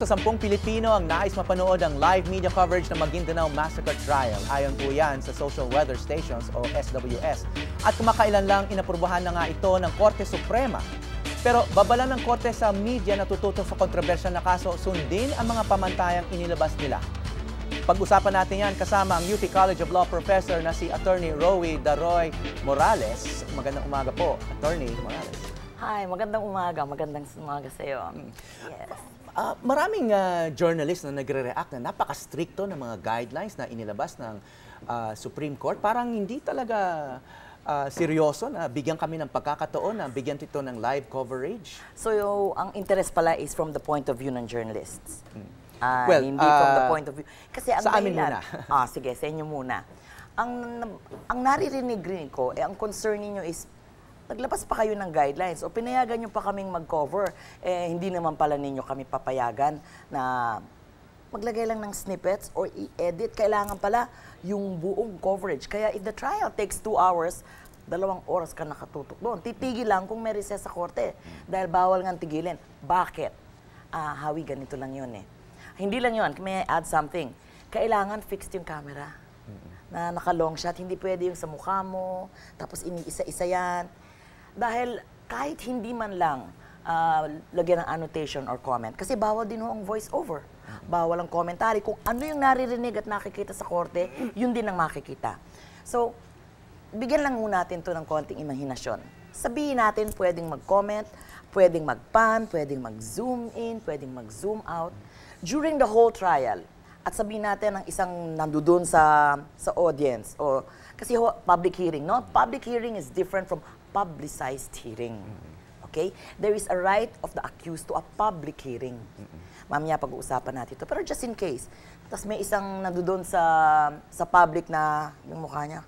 Sa 10 Pilipino ang nais mapanood ang live media coverage ng Maguindanao Massacre Trial. Ayon po yan sa Social Weather Stations o SWS. At kumakailan lang inaprubahan na nga ito ng Korte Suprema. Pero babala ng Korte sa media na tututok sa kontrobersyal na kaso, sundin ang mga pamantayang inilabas nila. Pag-usapan natin yan kasama ang UP College of Law Professor na si Attorney Rowie Daroy Morales. Magandang umaga po, Attorney Morales. Hi, magandang umaga sa iyo. Yes. Maraming journalist na nagre-react na napaka-stricto ng mga guidelines na inilabas ng Supreme Court. Parang hindi talaga seryoso na bigyan kami ng pagkakataon na bigyan ito ng live coverage. So, ang interest pala is from the point of view ng journalists. Well, hindi from the point of view. Kasi ang sa amin muna. Sige, sa inyo muna. Ang naririnig ko, ang concern niyo is naglabas pa kayo ng guidelines o pinayagan nyo pa kaming mag-cover. Hindi naman pala ninyo kami papayagan na maglagay lang ng snippets or i-edit. Kailangan pala yung buong coverage. Kaya if the trial takes 2 hours, 2 oras ka nakatutok doon. Titigil lang kung may recess sa korte. Dahil bawal nga tigilin. Bakit? Hawi, ganito lang yun eh. Hindi lang yun. May I add something? Kailangan fixed yung camera. Na naka-long shot. Hindi pwede yung sa mukha mo. Tapos iniisa-isa yan. Dahil kahit hindi man lang lagyan ng annotation or comment, kasi bawal din ang voice over. Bawal ang commentary. Kung ano yung naririnig at nakikita sa korte, yun din ang makikita. So, bigyan lang muna natin to ng konting imahinasyon. Sabihin natin, pwedeng mag-comment, pwedeng mag-pan, pwedeng mag-zoom in, pwedeng mag-zoom out. During the whole trial, at sabihin natin ang isang nandoon sa audience, o kasi public hearing, no? Public hearing is different from publicized hearing. Okay? There is a right of the accused to a public hearing. Mamaya pag-uusapan natin ito. Pero just in case, tapos may isang nandoon sa public na yung mukha niya.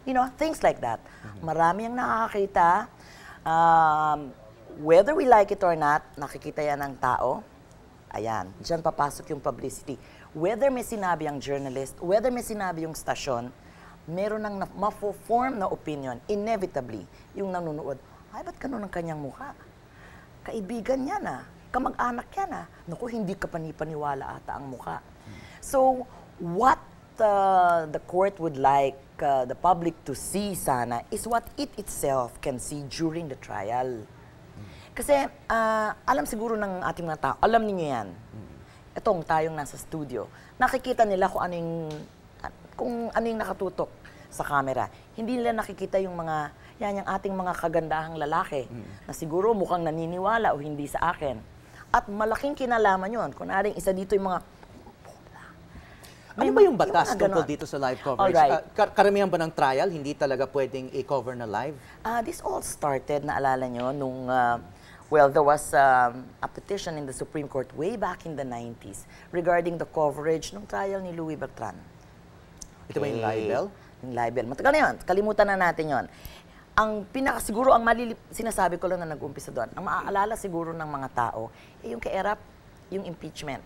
You know, things like that. Marami ang nakakita. Whether we like it or not, nakikita yan ng tao. Ayan, dyan papasok yung publicity. Whether may sinabi ang journalist, whether may sinabi yung stasyon, meron ng ma-form na opinion, inevitably, yung nanonood, ay, ba't ganun ang kanyang mukha? Kaibigan niya na, kamag-anak niya na. Naku, hindi ka panipaniwala ata ang mukha. So, what the court would like the public to see sana is what it itself can see during the trial. Kasi, alam siguro ng ating mga tao, alam niyo yan. Itong tayong nasa studio, nakikita nila kung ano yung nakatutok sa camera. Hindi nila nakikita yung yung ating mga kagandahang lalaki na siguro mukhang naniniwala o hindi sa akin. At malaking kinalaman yun. Kunaring isa dito yung mga... Ano ba yung batas tungkol dito sa live coverage? Karamihan ba ng trial, hindi talaga pwedeng i-cover na live? This all started, naalala nyo, nung... there was a petition in the Supreme Court way back in the 90s regarding the coverage ng trial ni Louie Bertran. Ito ba yung libel? Yung libel. Matagal na yun. Kalimutan na natin yun. Ang siguro, sinasabi ko lang na nag-umpisa doon, ang maaalala siguro ng mga tao, yung kay-ERAP, yung impeachment.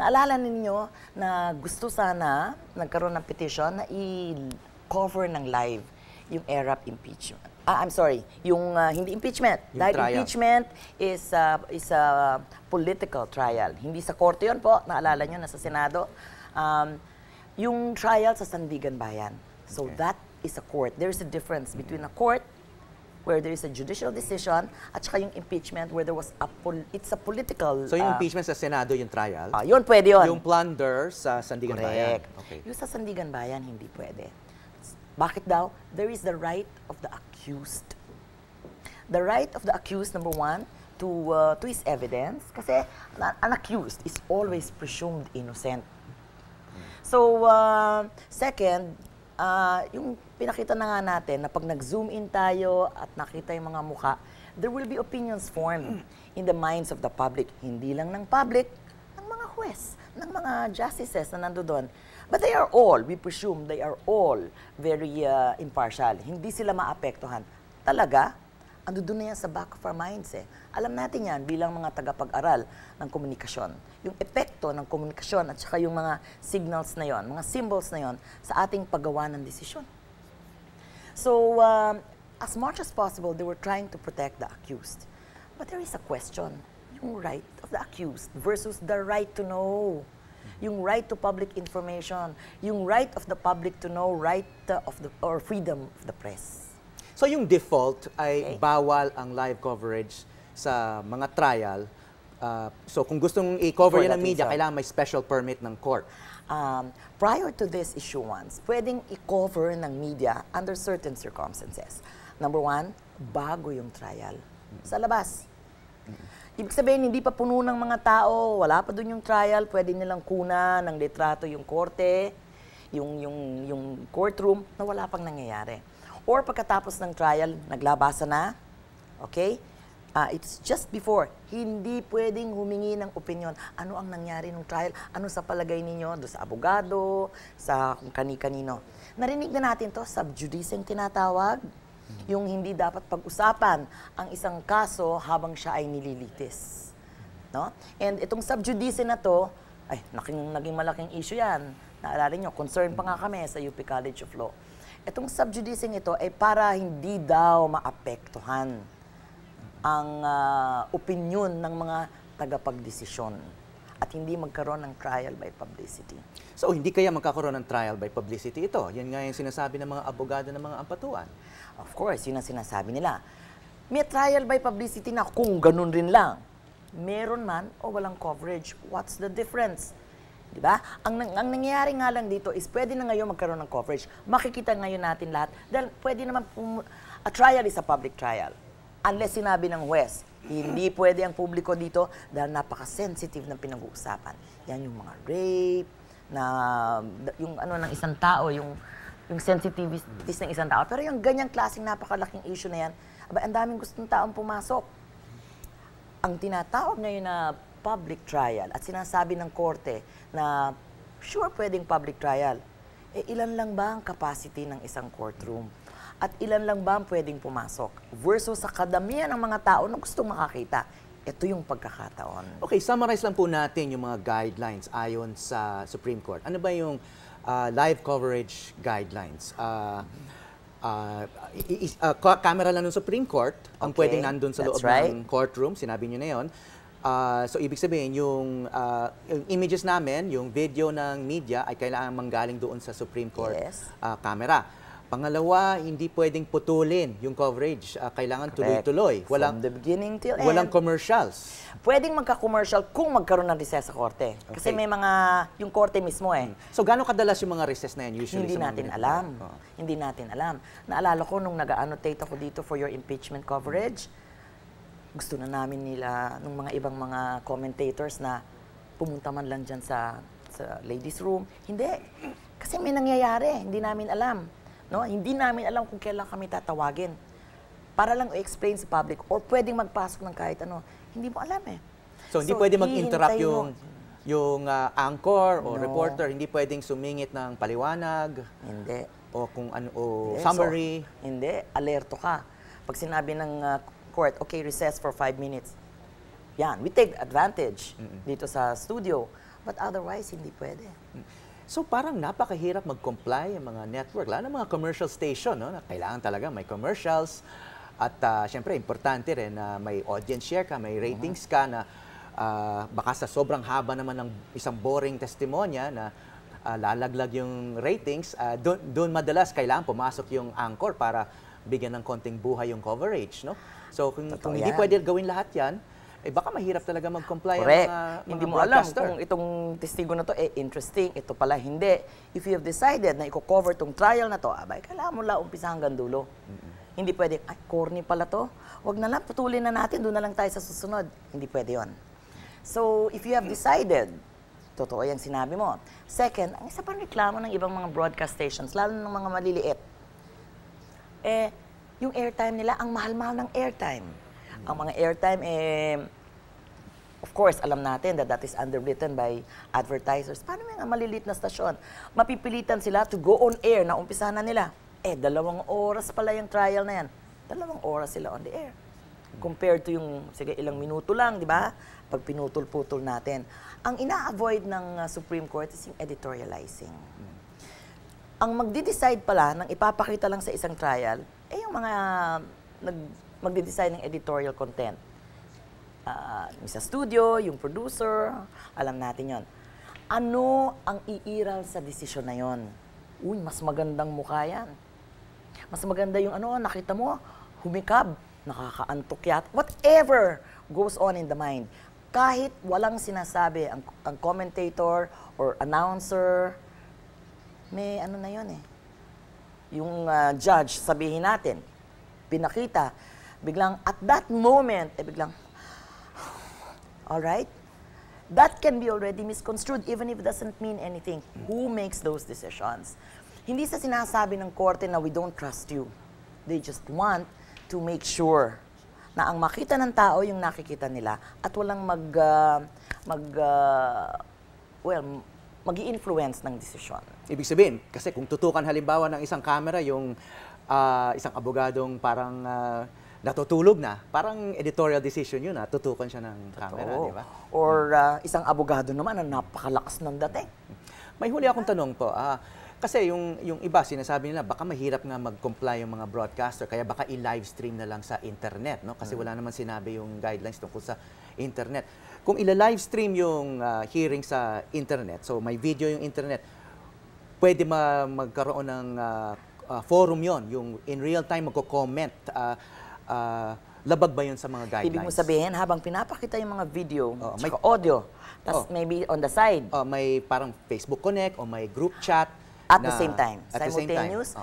Naalala ninyo na gusto sana, nagkaroon ng petition na i-cover ng live yung ERAP impeachment. I'm sorry, yung hindi impeachment. Dahil trial. Impeachment is a political trial. Hindi sa korte yun po, naalala nyo, nasa Senado. Yung trial sa Sandigan Bayan. So that is a court. There is a difference between a court where there is a judicial decision at saka yung impeachment where there was it's a political... So yung impeachment sa Senado yung trial? Yun, pwede yun. Yung plunder sa Sandigan Bayan? Okay. Yung sa Sandigan Bayan, hindi pwede. Bakit daw? There is the right of the accused. The right of the accused, number one, to his evidence. Kasi an accused is always presumed innocent. So, second, yung pinakita na nga natin na pag nag-zoom in tayo at nakita yung mga mukha, there will be opinions formed in the minds of the public. Hindi lang ng public, ng mga huwes, ng mga justices na nandoon. But they are all, we presume, they are all very impartial. Hindi sila maapektuhan. Talaga, ando doon na yan sa back of our minds eh. Alam natin yan bilang mga tagapag-aral ng komunikasyon. Yung epekto ng komunikasyon at saka yung mga signals na yon, mga symbols na yon sa ating paggawa ng desisyon. So, as much as possible, they were trying to protect the accused. But there is a question. yung right of the accused versus the right to know. Yung right to public information, yung right of the public to know, right of the or freedom of the press. So yung default ay Okay. bawal ang live coverage sa mga trial. So kung gustong i-cover For yan that ng media, reason. kailangan may special permit ng court. Prior to this issuance, pwedeng i-cover ng media under certain circumstances. Number one, bago yung trial. Sa labas. Ibig sabihin, hindi pa puno ng mga tao, wala pa dun yung trial, pwede nilang kuna ng litrato yung korte, yung courtroom, na wala pang nangyayari. Or pagkatapos ng trial, naglabasa na, okay? It's just before, hindi pwedeng humingi ng opinion. Ano ang nangyari ng trial? Ano sa palagay ninyo? Doon sa abogado, sa kung kani-kanino. Narinig na natin to, sub judice ang tinatawag. Yung hindi dapat pag-usapan ang isang kaso habang siya ay nililitis. No? And itong sub judice na to, ay, naging malaking issue yan. Naalala nyo, concern pa nga kami sa UP College of Law. Itong sub judice ito ay para hindi daw maapektuhan ang opinion ng mga tagapagdesisyon at hindi magkaroon ng trial by publicity. So hindi kaya magkakaroon ng trial by publicity ito? Yan nga yung sinasabi ng mga abogado ng mga ampatuan. Of course, yun ang sinasabi nila. May trial by publicity na kung ganun rin lang. Meron man o walang coverage. What's the difference? Di ba? Ang nangyayari nga lang dito is pwede na ngayon magkaroon ng coverage. Makikita ngayon natin lahat. Dahil pwede naman, a trial is a public trial. Unless sinabi ng West, hindi pwede ang publiko dito dahil napaka-sensitive ng pinag-uusapan. Yan yung mga rape, na yung ano ng isang tao, yung sensitivities ng isang tao. Pero yung ganyang klaseng napakalaking issue na yan, ang daming gustong taong pumasok. Ang tinatawag ngayon na public trial at sinasabi ng korte na sure pwedeng public trial, ilan lang ba ang capacity ng isang courtroom? At ilan lang ba ang pwedeng pumasok? Versus sa kadamihan ng mga tao na gustong makakita. Ito yung pagkakataon. Okay, summarize lang po natin yung mga guidelines ayon sa Supreme Court. Ano ba yung live coverage guidelines? Camera lang ng Supreme Court ang Okay, pwedeng nandun sa loob that's right. ng courtroom, sinabi nyo na yun. So ibig sabihin, yung images namin, yung video ng media ay kailangan manggaling doon sa Supreme Court Yes. camera. Pangalawa, hindi pwedeng putulin yung coverage. Kailangan Correct. tuloy-tuloy. From the beginning till end. Walang commercials. Pwedeng magka-commercial kung magkaroon ng recess sa korte. Kasi Okay. may mga, yung korte mismo So, gano'ng kadalas yung mga recess na yan usually? Hindi sa mga natin ganito? alam. Oo. Hindi natin alam. Naalala ko nung nag-annotate ako dito for your impeachment coverage, gusto na namin nila, nung mga ibang mga commentators na pumunta man lang dyan sa ladies room. Hindi. Kasi may nangyayari. Hindi namin alam. No? Hindi namin alam kung kailan kami tatawagin. Para lang i-explain sa public or pwedeng magpasok ng kahit ano. Hindi mo alam eh. So, hindi pwede mag-interrupt hihintayin yung anchor o No. reporter. Hindi pwedeng sumingit ng paliwanag Hindi. o kung ano o Hindi. summary. So, hindi. Alerto ka. Pag sinabi ng court, okay, recess for 5 minutes. Yan. We take advantage dito sa studio. But otherwise, hindi pwede. So parang napakahirap mag-comply ang mga network, lalo ng mga commercial station, no? Na kailangan talaga may commercials at syempre importante rin na may audience share ka, may ratings ka na baka sa sobrang haba naman ng isang boring testimonya na lalaglag yung ratings, doon madalas kailangan pumasok yung anchor para bigyan ng konting buhay yung coverage, no? So kung hindi yan. pwede gawin lahat yan, baka mahirap talaga mag-comply ang Correct. mga Hindi mo alam broadcaster. kung itong testigo na to, interesting, ito pala hindi. If you have decided na i-cover tong trial na to, abay, kailangan mo lang umpisa hanggang dulo. Hindi pwede, ay, corny pala to. Huwag na lang, putulin na natin, doon na lang tayo sa susunod. Hindi pwede yon. So, if you have decided, totoo yung sinabi mo. Second, ang isa pang reklamo ng ibang mga broadcast stations, lalo ng mga maliliit, yung airtime nila, ang mahal-mahal ng airtime. Ang mga airtime, of course, alam natin that is underwritten by advertisers. Paano mga maliliit na stasyon? Mapipilitan sila to go on air na umpisa na nila. 2 oras pala yung trial na yan. 2 oras sila on the air. Compared to yung, sige, ilang minuto lang, di ba? Pag pinutol-putol natin. Ang ina-avoid ng Supreme Court is yung editorializing. Ang magde-decide pala ng ipapakita lang sa isang trial, yung mga magde-decide ng editorial content. sa studio, yung producer, alam natin yon. Ano ang iiral sa desisyon na yon? Uy, mas magandang mukha yan. Mas maganda yung nakita mo, humikab, nakakaantok yata. Whatever goes on in the mind. Kahit walang sinasabi ang commentator or announcer, may na yun eh. Yung judge, sabihin natin, pinakita, biglang at that moment, biglang, alright? That can be already misconstrued even if it doesn't mean anything. Who makes those decisions? Hindi sa sinasabi ng korte na we don't trust you. They just want to make sure na ang makita ng tao yung nakikita nila at walang mag-i-influence ng desisyon. Ibig sabihin, kasi kung tutukan halimbawa ng isang camera, yung isang abogadong parang natutulog na, parang editorial decision yun, tutukan siya ng camera, di ba? Or isang abogado naman na napakalakas ng dating. May huli akong tanong po. Kasi yung iba, sinasabi nila, baka mahirap nga mag-comply yung mga broadcaster, kaya baka i-live stream na lang sa internet, no? Kasi wala naman sinabi yung guidelines tungkol sa internet. Kung ila-live stream yung hearing sa internet, so may video yung internet, pwede magkaroon ng forum yon, yung in real time magko-comment. Labag ba yun sa mga guidelines? Ibig mo sabihin, habang pinapakita yung mga video, may audio, tapos maybe on the side. May parang Facebook Connect o may group chat. At the same time. At simultaneous.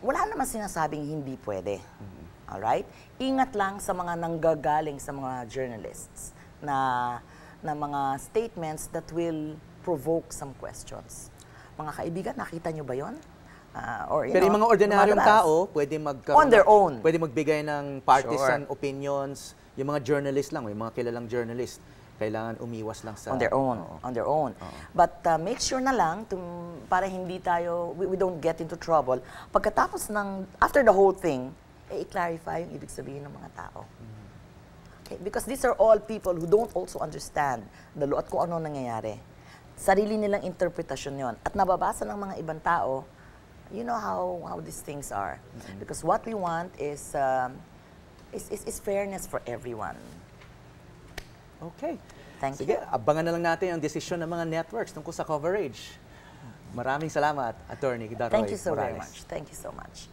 Wala naman sinasabing hindi pwede. Alright? Ingat lang sa mga nanggagaling sa mga journalists na mga statements that will provoke some questions. Mga kaibigan, nakita nyo ba yun? Pero yung mga ordinaryong tao, pwede on their own. Pwede magbigay ng partisan opinions. Yung mga journalist lang, yung mga kilalang journalist, kailangan umiwas lang sa... On their own. On their own. But make sure na lang, para hindi tayo, we don't get into trouble. Pagkatapos after the whole thing, i-clarify yung ibig sabihin ng mga tao. Okay? Because these are all people who don't also understand the law at kung ano nangyayari. Sarili nilang interpretasyon yon. At nababasa ng mga ibang tao, you know how these things are. Because what we want is fairness for everyone. Okay. Thank Sige, you. abangan na lang natin ang desisyon ng mga networks tungkol sa coverage. Maraming salamat, Attorney Daroy Thank you so very Morales. much. Thank you so much.